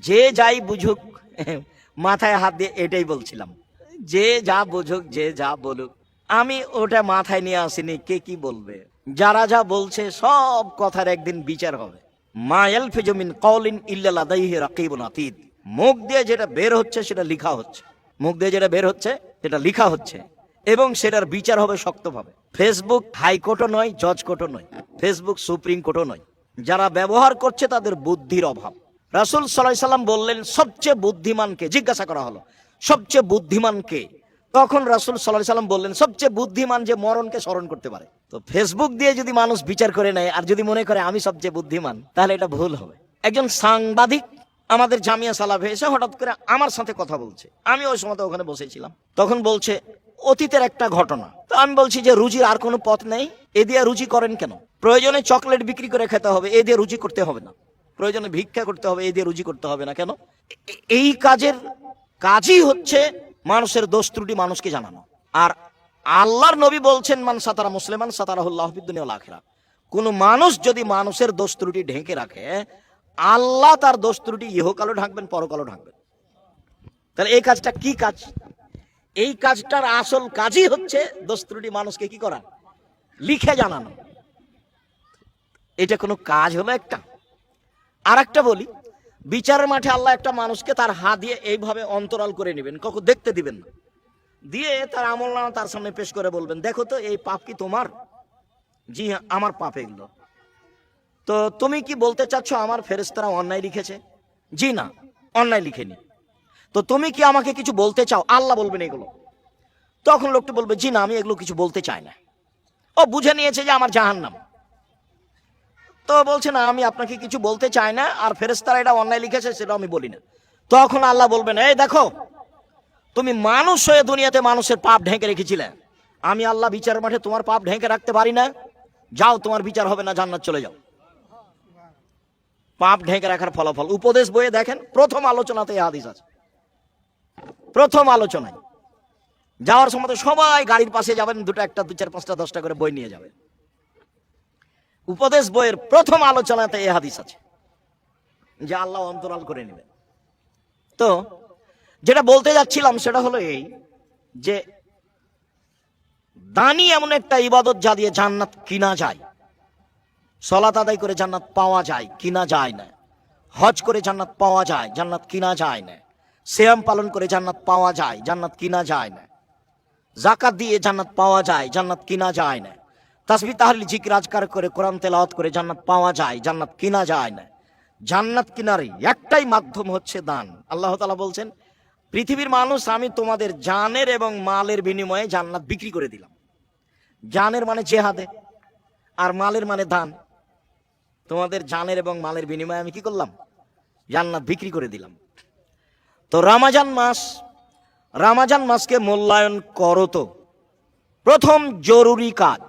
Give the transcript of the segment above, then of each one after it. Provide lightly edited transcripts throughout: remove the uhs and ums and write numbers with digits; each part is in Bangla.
যে যাই বুঝুক, মাথায় হাত দিয়ে এটাই বলছিলাম, যে যা বুঝুক, যে যা বলুক, আমি ওটা মাথায় নিয়ে আসিনি কে কি বলবে। যারা যা বলছে সব কথার একদিন বিচার হবে। মা ইয়ালফিজু মিন কওলিন ইল্লা লাদাইহি রাকিবুন আতীদ। মুখ দিয়ে যেটা বের হচ্ছে সেটা লেখা হচ্ছে, মুখ দিয়ে যেটা বের হচ্ছে সেটা লেখা হচ্ছে, এবং সেটার বিচার হবে শক্তভাবে। ফেসবুক হাইকোর্টও নয়, জজ কোর্টও নয়, ফেসবুক সুপ্রিম কোর্টও নয়। যারা ব্যবহার করছে তাদের বুদ্ধির অভাব। রাসূল সাল্লাল্লাহু আলাইহি সাল্লাম বললেন সবচেয়ে বুদ্ধিমানকে, জিজ্ঞাসা করা হলো সবচেয়ে বুদ্ধিমানকে, তখন রাসূল সাল্লাল্লাহু আলাইহি সাল্লাম বললেন সবচেয়ে বুদ্ধিমান যে মরণকে স্মরণ করতে পারে। তো ফেসবুক দিয়ে যদি মানুষ বিচার করে নেয় আর যদি মনে করে আমি সবচেয়ে বুদ্ধিমান, তাহলে এটা ভুল হবে। একজন সাংবাদিক আমাদের জামিয়া সালাফে এসে হঠাৎ করে আমার সাথে কথা বলছে, আমি ওই সময় ওখানে বসেছিলাম, তখন বলছে অতীতের একটা ঘটনা। তো আমি বলছি যে রুজির আর কোনো পথ নেই, এ দিয়ে রুজি করেন কেন? প্রয়োজনে চকলেট বিক্রি করে খেতে হবে, এ দিয়ে রুজি করতে হবে না। প্রয়োজনে ভিক্ষা করতে হবে, এ দিয়ে রুজি করতে হবে না। কেন? এই কাজই হচ্ছে মানুষের দোষ ত্রুটি মানুষকে জানানো। আর আল্লাহর নবী বলছেন মান সাতারা মুসলিমান সাতারাহুল্লাহু ফিদ দুনিয়া ওয়াল আখিরাহ। কোন মানুষ যদি মানুষের দোষ ত্রুটি ঢেকে রাখে, আল্লাহ তার দোষ ত্রুটি ইহকালও ঢাকবেন, পরকালও ঢাকবেন। তাহলে এই কাজটা কি কাজ? এই কাজটার আসল কাজই হচ্ছে দোষ ত্রুটি মানুষকে কি করা, লিখে জানানো। এটা কোনো কাজ হলো একটা? আর একটা বলি, বিচারের মাঠে আল্লাহ একটা মানুষকে তার হাত দিয়ে এইভাবে অন্তরাল করে নেবেন, কখন দেখতে দিবেন না, দিয়ে তার আমলনামা তার সামনে পেশ করে বলবেন দেখো তো এই পাপ কি তোমার? জি হ্যাঁ আমার পাপ এগুলো। তো তুমি কি বলতে চাচ্ছ আমার ফেরেশতারা অন্যায় লিখেছে? জি না, অন্যায় লিখেনি। তো তুমি কি আমাকে কিছু বলতে চাও? আল্লাহ বলবেন এগুলো। তখন লোকটা বলবে জি না, আমি এগুলো কিছু বলতে চাই না। ও বুঝে নিয়েছে যে আমার জাহান্নাম। তো বলছে না আমি আপনাকে কিছু বলতে চাই না, আর ফেরেশতারা এটা অন্যায় লিখেছে সেটা আমি বলি না। তখন আল্লাহ বলবেন এই দেখো তুমি মানুষ হয়ে দুনিয়াতে মানুষের পাপ ঢেকে রেখেছিলে, আমি আল্লাহ বিচার মাঠে তোমার পাপ ঢেকে রাখতে পারি না, যাও তোমার বিচার হবে না, জান্নাত চলে যাও। পাপ ঢেকে রাখার ফলাফল উপদেশ বইয়ে দেখেন, প্রথম আলোচনাতে এই হাদিস আছে। প্রথম আলোচনায় যাওয়ার সময় তো সবাই গাড়ির পাশে যাবেন, দুটো একটা দু চার পাঁচটা 10টা করে বই নিয়ে যাবেন। উপদেশ বইয়ের প্রথম আলোচনাতে এই হাদিস আছে যে আল্লাহ অন্তরাল করে নেবেন। তো যেটা বলতে যাচ্ছিলাম সেটা হলো এই যে দানি এমন একটা ইবাদত যা দিয়ে জান্নাত কিনা যায়। সালাত আদায় করে জান্নাত পাওয়া যায়, কিনা যায় না। হজ করে জান্নাত পাওয়া যায়, জান্নাত কিনা যায় না। সিয়াম পালন করে জান্নাত পাওয়া যায়, জান্নাত কিনা যায় না। যাকাত দিয়ে জান্নাত পাওয়া যায়, জান্নাত কিনা যায় না। তাসবিহ তাহলিল জিকির আজকার করে কোরআন তেলাওয়াত করে জান্নাত পাওয়া যায়, জান্নাত কিনা যায় না। জান্নাত কিনার একটাই মাধ্যম হচ্ছে দান। আল্লাহ তাআলা বলছেন পৃথিবীর মানুষ আমি তোমাদের জানের এবং মালের বিনিময়ে জান্নাত বিক্রি করে দিলাম। জানের মানে জেহাদে, আর মালের মানে দান। তোমাদের জানের এবং মালের বিনিময়ে আমি কি করলাম? জান্নাত বিক্রি করে দিলাম। তো রমজান মাসকে মূল্যায়ন করো। তো প্রথম জরুরি কাজ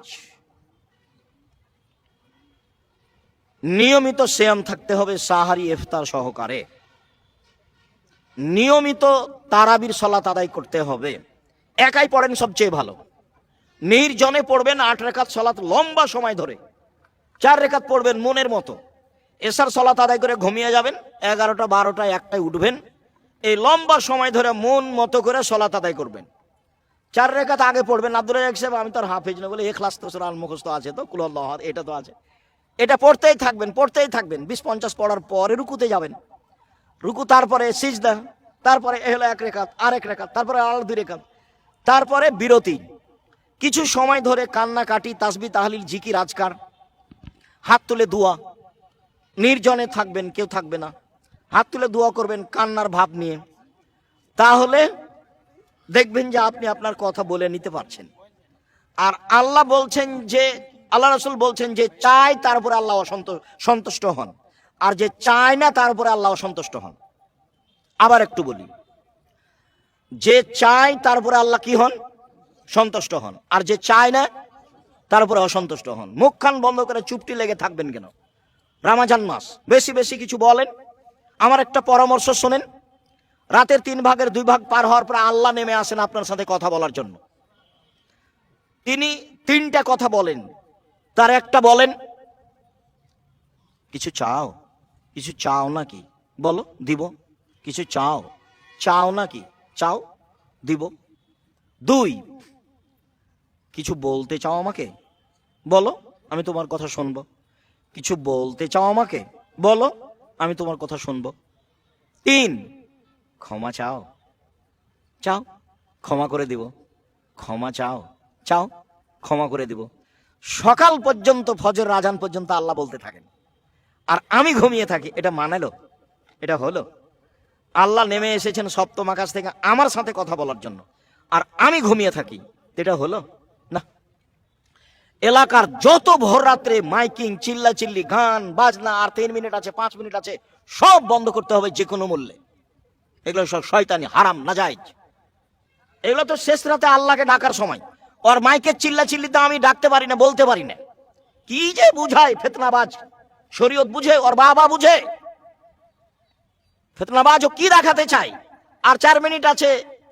নিয়মিত সিয়াম থাকতে হবে, সাহারি ইফতার সহকারে। নিয়মিত তারাবির সালাত আদায় করতে হবে। একাই পড়েন সবচেয়ে ভালো, নির্জনে পড়বেন 8 রাকাত সালাত লম্বা সময় ধরে। 4 রাকাত পড়বেন মনের মতো। এশার সালাত আদায় করে ঘুমিয়ে যাবেন, 11টা 12টা 1টায় উঠবেন। এই লম্বা সময় ধরে মন মতো করে সালাত আদায় করবেন। 4 রাকাত আগে পড়বেন। আব্দুল রাজ্জাক সাহেব আমি তো আর হাফেজ না বলে ইখলাস তো সূরা আল মুখস্থ আছে, তো কুল আল্লাহু আহাদ এটা তো আছে, এটা পড়তেই থাকবেন 20-50 পড়ার পরে রুকুতে যাবেন। রুকু, তারপরে সিজদা, তারপরে এ হলো 1 রাকাত, আর 1 রাকাত, তারপরে আর 2 রাকাত, তারপরে বিরতি। কিছু সময় ধরে কান্নাকাটি, তাসবিহ তাহলিল জিকির আজকার, হাত তুলে দোয়া। নির্জনে থাকবেন, কেউ থাকবে না, হাত তুলে দোয়া করবেন কান্নার ভাব নিয়ে। তাহলে দেখবেন যে আপনি আপনার কথা বলে নিতে পারছেন। আর আল্লাহ বলছেন যে, আল্লাহ রাসূল বলছেন যে চায় তার উপরে আল্লাহ সন্তুষ্ট হন, আর যে চায় না তার উপরে আল্লাহ অসন্তুষ্ট হন। আবার একটু বলি, যে চায় তার উপরে আল্লাহ কি হন? সন্তুষ্ট হন। আর যে চায় না তার উপরে অসন্তুষ্ট হন। মুখ খান বন্ধ করে চুপটি লেগে থাকবেন কেন? রমজান মাস, বেশি বেশি কিছু বলেন। আমার একটা পরামর্শ শোনেন, রাতের 3 ভাগের 2 ভাগ পার হওয়ার পর আল্লাহ নেমে আসেন আপনার সাথে কথা বলার জন্য। তিনি 3টা কথা বলেন, তার একটা বলেন কিছু চাও? কিছু চাও নাকি? বলো, দিব। কিছু চাও, চাও নাকি? চাও, দিব। 2, কিছু বলতে চাও আমাকে, বলো, আমি তোমার কথা শুনবো। কিছু বলতে চাও আমাকে, বলো, আমি তোমার কথা শুনবো। 3, ক্ষমা চাও, চাও, ক্ষমা করে দিব। ক্ষমা চাও, চাও, ক্ষমা করে দিব। সকাল পর্যন্ত, ফজর আজান পর্যন্ত আল্লাহ বলতে থাকেন, আর আমি ঘুমিয়ে থাকি। এটা মানালো? এটা হলো? আল্লাহ নেমে এসেছেন সপ্তম আকাশ থেকে আমার সাথে কথা বলার জন্য, আর আমি ঘুমিয়ে থাকি, এটা হলো না। এলাকার যত ভোর রাত্রে মাইকিং, চিল্লা চিল্লি, গান বাজনা, আর 3 মিনিট আছে, 5 মিনিট আছে, সব বন্ধ করতে হবে যে কোনো মূল্যে। এগুলো সব শয়তানি, হারাম, নাজায়েজ। এগুলো তো শেষ রাতে আল্লাহকে ডাকার সময়। আর মাইকের চিল্লা চিল্লিতে আমি ডাকতে পারি না, বলতে পারি না। কি যে বুঝায় ফেতনাবাজ, শরীয়ত বুঝে, ওর বাবা বুঝে। ফেতনাবাজ ও কি দেখাতে চায়? আর 4 মিনিট আছে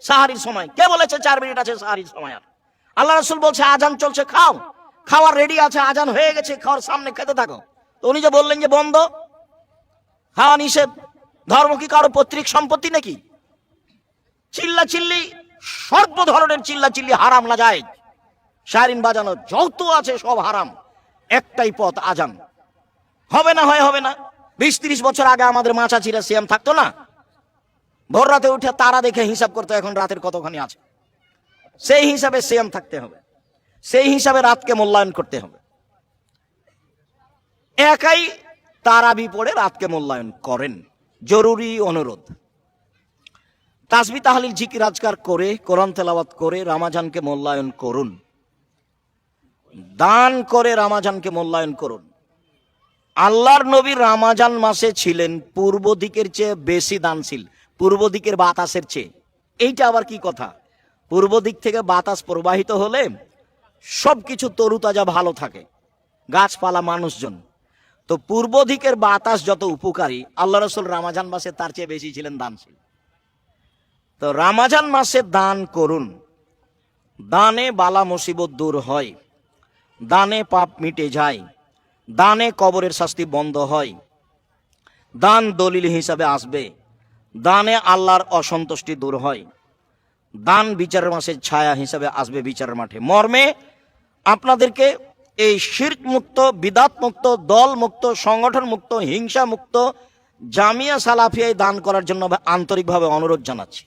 সাহারির সময়। কে বলেছে 4 মিনিট আছে সাহারির সময়? আর আল্লাহ রাসূল বলছে আজান চলছে, খাও, খাওয়ার রেডি আছে, আজান হয়ে গেছে, খাওয়ার সামনে খেতে থাকো। তো উনি যে বললেন যে বন্ধ, খাওয়া নিষেধ, ধর্ম কি কারো পৈতৃক সম্পত্তি নাকি? চিল্লা চিল্লি, সর্ব ধরনের চিল্লা চিল্লি হারাম, নাজায়েজ। শায়রিন বাজানো যত আছে সব হারাম। একটাই পথ, আজান। হবে না, হয় হবে না। 20-30 বছর আগে আমাদের মা চাচিরা সিয়াম থাকতো না? ভোর রাতে উঠে তারা দেখে হিসাব করতো এখন রাতের কতখানি আছে। সেই হিসাবে সিয়াম থাকতে হবে, সেই হিসাবে রাতকে মূল্যায়ন করতে হবে। একাই তারাবি পড়ে রাতকে মূল্যায়ন করেন, জরুরি অনুরোধ। তাসবিহ তাহলিল জিকির আজকার করে, কোরআন তেলাওয়াত করে রমজানকে মূল্যায়ন করুন। দান করে রমজানকে মূল্যায়ন করুন। আল্লাহর নবী রমজান মাসে ছিলেন পূর্ব দিকের চেয়ে বেশি দানশীল, পূর্ব দিকের বাতাসের চেয়ে। এইটা আবার কি কথা? পূর্ব দিক থেকে বাতাস প্রবাহিত হলে সবকিছু তরুতাজা ভালো থাকে, গাছপালা, মানুষজন। তো পূর্ব দিকের বাতাস যত উপকারী, আল্লাহ রাসূল রমজান মাসে তার চেয়ে বেশি ছিলেন দানশীল। তো রমজান মাসে দান করুন। দানে বালা মুসিবত দূর হয়, দানে পাপ মিটে যায়, দানে কবরের শাস্তি বন্ধ হয়, দান দলিল হিসাবে আসবে, দানে আল্লাহর অসন্তুষ্টি দূর হয়, দান বিচারের মাসের ছায়া হিসাবে আসবে বিচারের মাঠে। মর্মে আপনাদেরকে এই শিরক মুক্ত, বিদাত মুক্ত, দল মুক্ত, সংগঠন মুক্ত, হিংসা মুক্ত জামিয়া সালাফিয়ায় দান করার জন্য আন্তরিকভাবে অনুরোধ জানাচ্ছি।